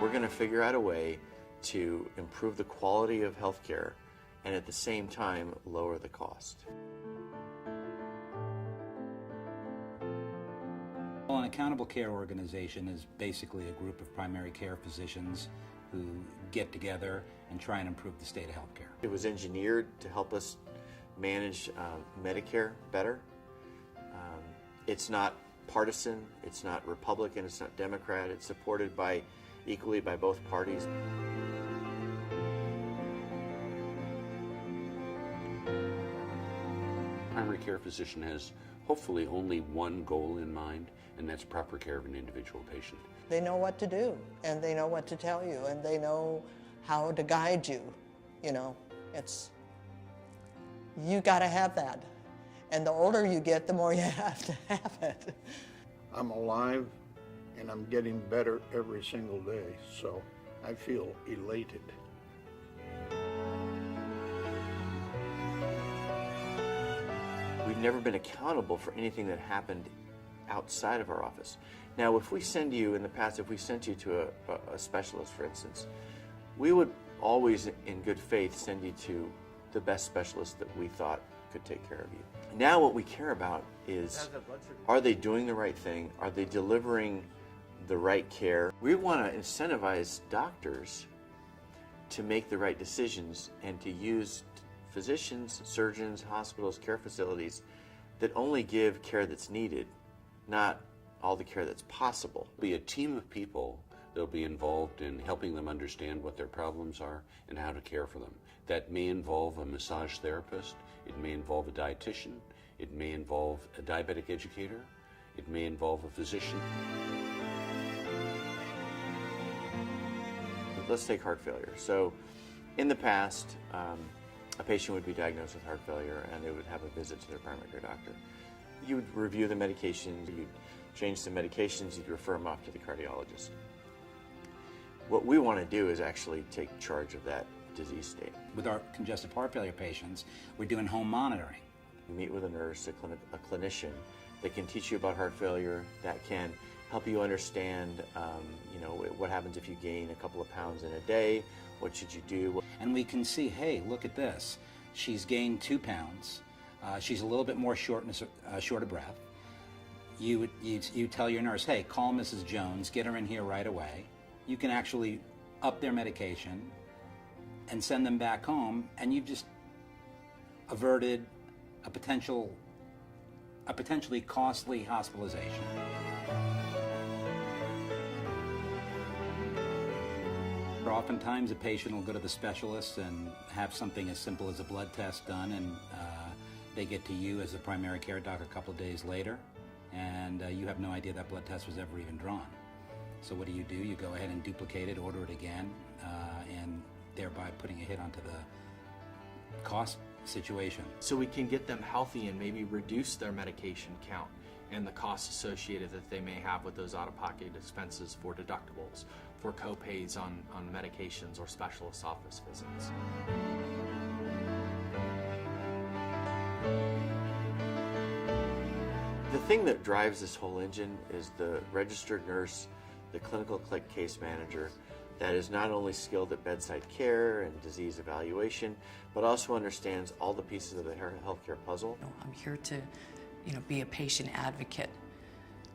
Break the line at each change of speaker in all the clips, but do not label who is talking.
We're going to figure out a way to improve the quality of healthcare and at the same time lower the cost.
Well, an accountable care organization is basically a group of primary care physicians who get together and try and improve the state of healthcare.
It was engineered to help us manage Medicare better. It's not partisan, it's not Republican, it's not Democrat, it's supported equally by both parties.
Primary care physician has hopefully only one goal in mind, and that's proper care of an individual patient.
They know what to do, and they know what to tell you, and they know how to guide you. You know, you gotta have that. And the older you get, the more you have to have it.
I'm alive, and I'm getting better every single day, so I feel elated.
We've never been accountable for anything that happened outside of our office. Now, if we send you, in the past, if we sent you to a specialist, for instance, we would always, in good faith, send you to the best specialist that we thought could take care of you. Now what we care about is, are they doing the right thing? Are they delivering the right care? We want to incentivize doctors to make the right decisions and to use physicians, surgeons, hospitals, care facilities that only give care that's needed, not all the care that's possible.
Be a team of people that'll be involved in helping them understand what their problems are and how to care for them. That may involve a massage therapist, it may involve a dietitian, it may involve a diabetic educator, it may involve a physician.
Let's take heart failure. So in the past, a patient would be diagnosed with heart failure and they would have a visit to their primary care doctor. You would review the medications, you'd change the medications, you'd refer them off to the cardiologist. What we want to do is actually take charge of that disease state.
With our congestive heart failure patients, we're doing home monitoring.
You meet with a nurse, a clinician that can teach you about heart failure, that can help you understand what happens if you gain a couple of pounds in a day, what should you do.
And we can see, hey, look at this. She's gained 2 pounds. She's a little bit more short of breath. You tell your nurse, hey, call Mrs. Jones, get her in here right away. You can actually up their medication and send them back home, and you've just averted a potentially costly hospitalization. Oftentimes a patient will go to the specialist and have something as simple as a blood test done, and they get to you as the primary care doc a couple of days later, and you have no idea that blood test was ever even drawn. So what do? You go ahead and duplicate it, order it again, and thereby putting a hit onto the cost situation.
So we can get them healthy and maybe reduce their medication count and the costs associated that they may have with those out-of-pocket expenses for deductibles, for co-pays on medications or specialist office visits.
The thing that drives this whole engine is the registered nurse, the clinical case manager, that is not only skilled at bedside care and disease evaluation, but also understands all the pieces of the healthcare puzzle.
I'm here to, be a patient advocate,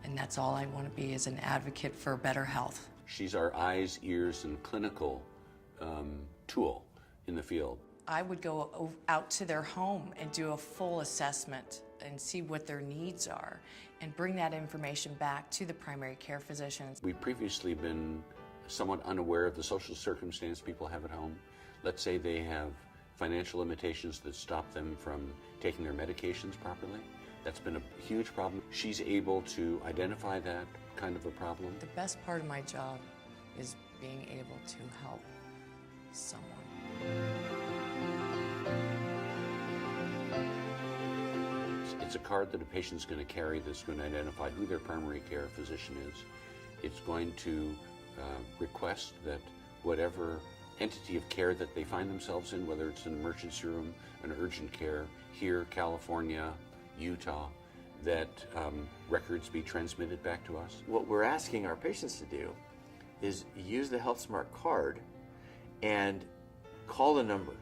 and that's all I want to be, is an advocate for better health.
She's our eyes, ears, and clinical tool in the field.
I would go out to their home and do a full assessment and see what their needs are and bring that information back to the primary care physicians.
We've previously been somewhat unaware of the social circumstance people have at home. Let's say they have financial limitations that stop them from taking their medications properly. That's been a huge problem. She's able to identify that kind of a problem.
The best part of my job is being able to help someone.
It's a card that a patient's going to carry that's going to identify who their primary care physician is. It's going to request that whatever entity of care that they find themselves in, whether it's an emergency room, an urgent care, here, California, Utah, that records be transmitted back to us.
What we're asking our patients to do is use the HealthSmart card and call the number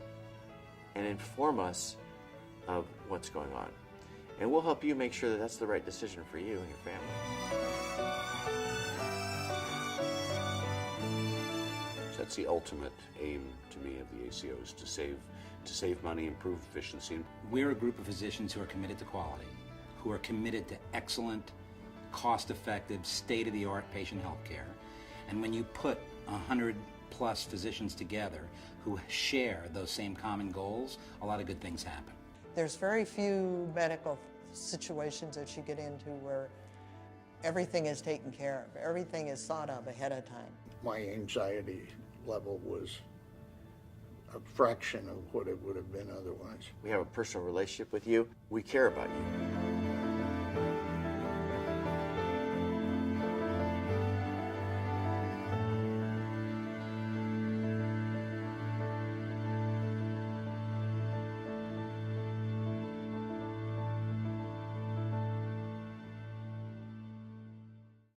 and inform us of what's going on. And we'll help you make sure that that's the right decision for you and your family.
So that's the ultimate aim to me of the ACO, is to save money, improve efficiency.
We're a group of physicians who are committed to quality, who are committed to excellent, cost-effective, state-of-the-art patient health care. And when you put 100+ physicians together who share those same common goals, a lot of good things happen.
There's very few medical situations that you get into where everything is taken care of, everything is thought of ahead of time.
My anxiety level was a fraction of what it would have been otherwise.
We have a personal relationship with you. We care about you.